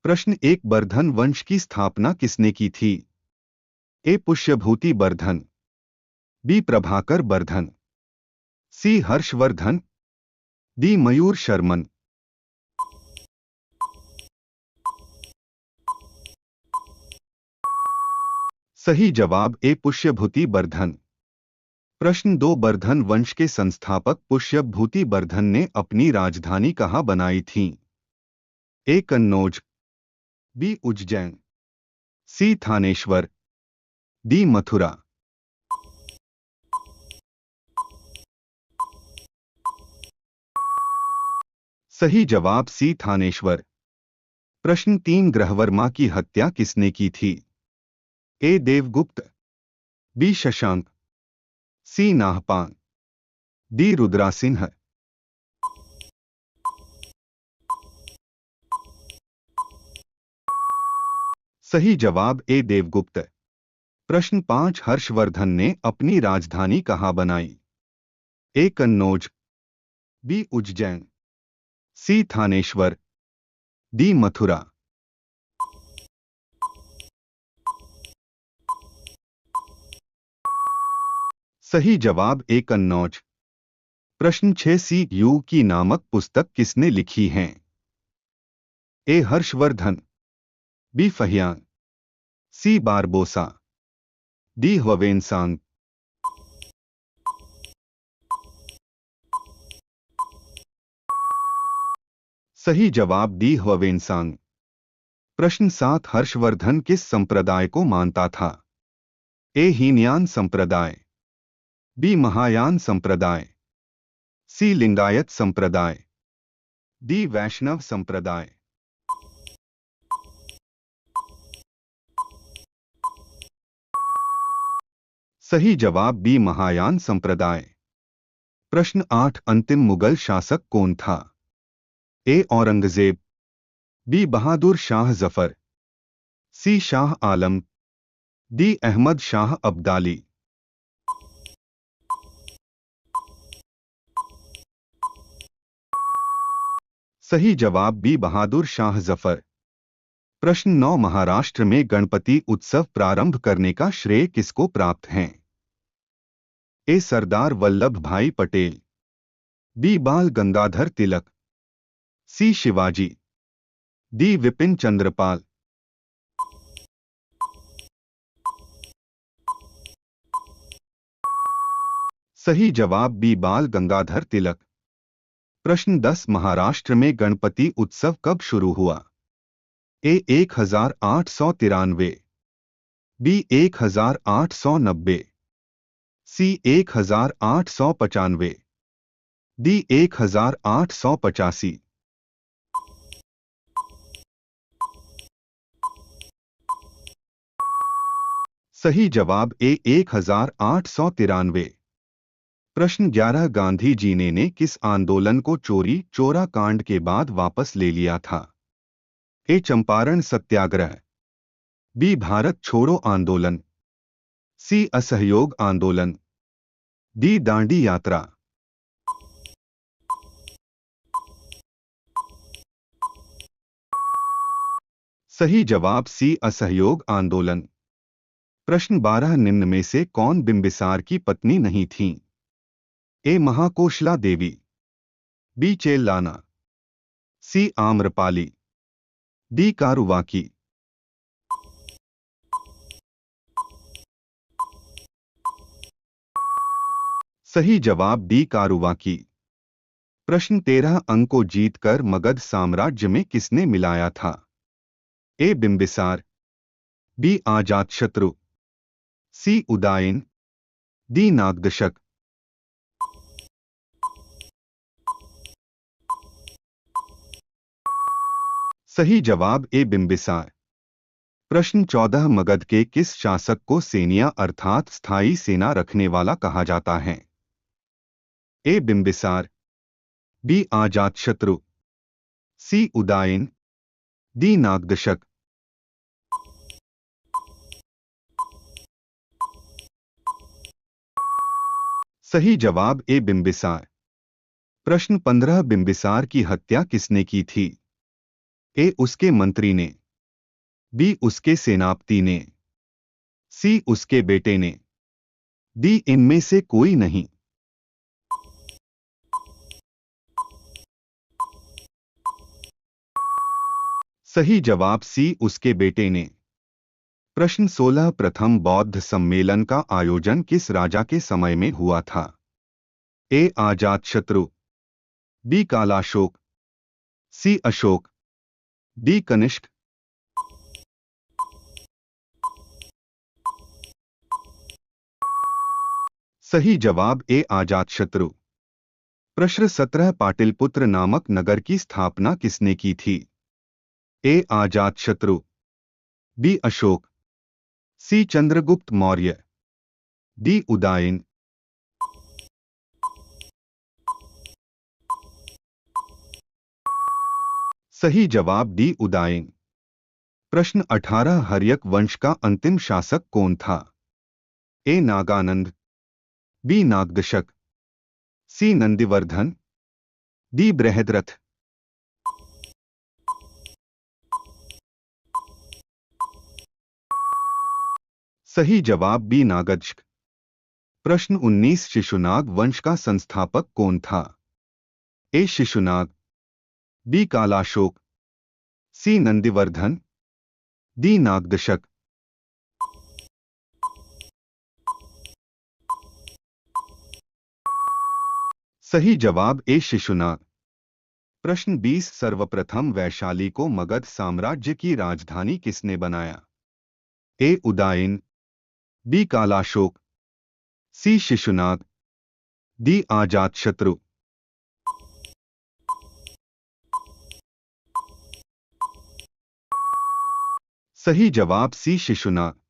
प्रश्न एक बर्धन वंश की स्थापना किसने की थी? ए पुष्यभूति बर्धन, बी प्रभाकर बर्धन, सी हर्षवर्धन, डी मयूर शर्मन। सही जवाब ए पुष्यभूति बर्धन। प्रश्न दो बर्धन वंश के संस्थापक पुष्यभूति बर्धन ने अपनी राजधानी कहाँ बनाई थी? ए कन्नौज, बी उज्जैन, सी थानेश्वर, डी मथुरा। सही जवाब सी थानेश्वर। प्रश्न तीन ग्रहवर्मा की हत्या किसने की थी? ए देवगुप्त, बी शशांक, सी नाहपान, डी रुद्रासिंह। सही जवाब ए देवगुप्त। प्रश्न पांच हर्षवर्धन ने अपनी राजधानी कहाँ बनाई? ए कन्नौज, बी उज्जैन, सी थानेश्वर, डी मथुरा। सही जवाब ए कन्नौज। प्रश्न छह सी यू की नामक पुस्तक किसने लिखी है? ए हर्षवर्धन, बी फहियान, सी बारबोसा, डी ह्वेनसांग। सही जवाब डी ह्वेनसांग। प्रश्न सात हर्षवर्धन किस संप्रदाय को मानता था? ए हीनयान संप्रदाय, बी महायान संप्रदाय, सी लिंगायत संप्रदाय, डी वैष्णव संप्रदाय। सही जवाब बी महायान संप्रदाय। प्रश्न आठ अंतिम मुगल शासक कौन था? ए औरंगजेब, बी बहादुर शाह जफर, सी शाह आलम, डी अहमद शाह अब्दाली। सही जवाब बी बहादुर शाह जफर। प्रश्न नौ महाराष्ट्र में गणपति उत्सव प्रारंभ करने का श्रेय किसको प्राप्त है? ए सरदार वल्लभ भाई पटेल, बी बाल गंगाधर तिलक, सी शिवाजी, डी विपिन चंद्रपाल। सही जवाब बी बाल गंगाधर तिलक। प्रश्न 10 महाराष्ट्र में गणपति उत्सव कब शुरू हुआ? ए 1893, बी 1890, सी 1895, डी 1885। सही जवाब ए 1893। प्रश्न 11 गांधी जी ने किस आंदोलन को चोरी चोरा कांड के बाद वापस ले लिया था? ए चंपारण सत्याग्रह, बी भारत छोड़ो आंदोलन, सी असहयोग आंदोलन, डी दांडी यात्रा। सही जवाब सी असहयोग आंदोलन। प्रश्न 12 निम्न में से कौन बिंबिसार की पत्नी नहीं थी? ए महाकोशला देवी, बी चेल्लाना, सी आम्रपाली, डी कारुवाकी। सही जवाब डी कारुवाकी। प्रश्न 13 अंक को जीतकर मगध साम्राज्य में किसने मिलाया था? ए बिंबिसार, बी अजातशत्रु, सी उदायन, डी नागदशक। सही जवाब ए बिंबिसार। प्रश्न 14 मगध के किस शासक को सेनिया अर्थात स्थायी सेना रखने वाला कहा जाता है? ए बिंबिसार, बी अजातशत्रु, सी उदायन, डी नागदशक। सही जवाब ए बिंबिसार। प्रश्न 15 बिंबिसार की हत्या किसने की थी? ए उसके मंत्री ने, बी उसके सेनापति ने, सी उसके बेटे ने, डी इनमें से कोई नहीं। सही जवाब सी उसके बेटे ने। प्रश्न 16 प्रथम बौद्ध सम्मेलन का आयोजन किस राजा के समय में हुआ था? ए अजातशत्रु, बी कालाशोक, सी अशोक, डी कनिष्क। सही जवाब ए अजातशत्रु। प्रश्न 17 पाटलिपुत्र नामक नगर की स्थापना किसने की थी? ए अजातशत्रु, बी अशोक, सी चंद्रगुप्त मौर्य, डी उदयन। सही जवाब डी उदयन। प्रश्न 18 हर्यक वंश का अंतिम शासक कौन था? ए नागानंद, बी नागदशक, सी नंदिवर्धन, डी बृहद्रथ। सही जवाब बी नागदशक। प्रश्न 19 शिशुनाग वंश का संस्थापक कौन था? ए शिशुनाग, बी कालाशोक, सी नंदिवर्धन, डी नागदशक। सही जवाब ए शिशुनाग। प्रश्न 20 सर्वप्रथम वैशाली को मगध साम्राज्य की राजधानी किसने बनाया? ए उदयन, बी कालाशोक, सी शिशुनाग, डी अजातशत्रु। सही जवाब सी शिशुनाग।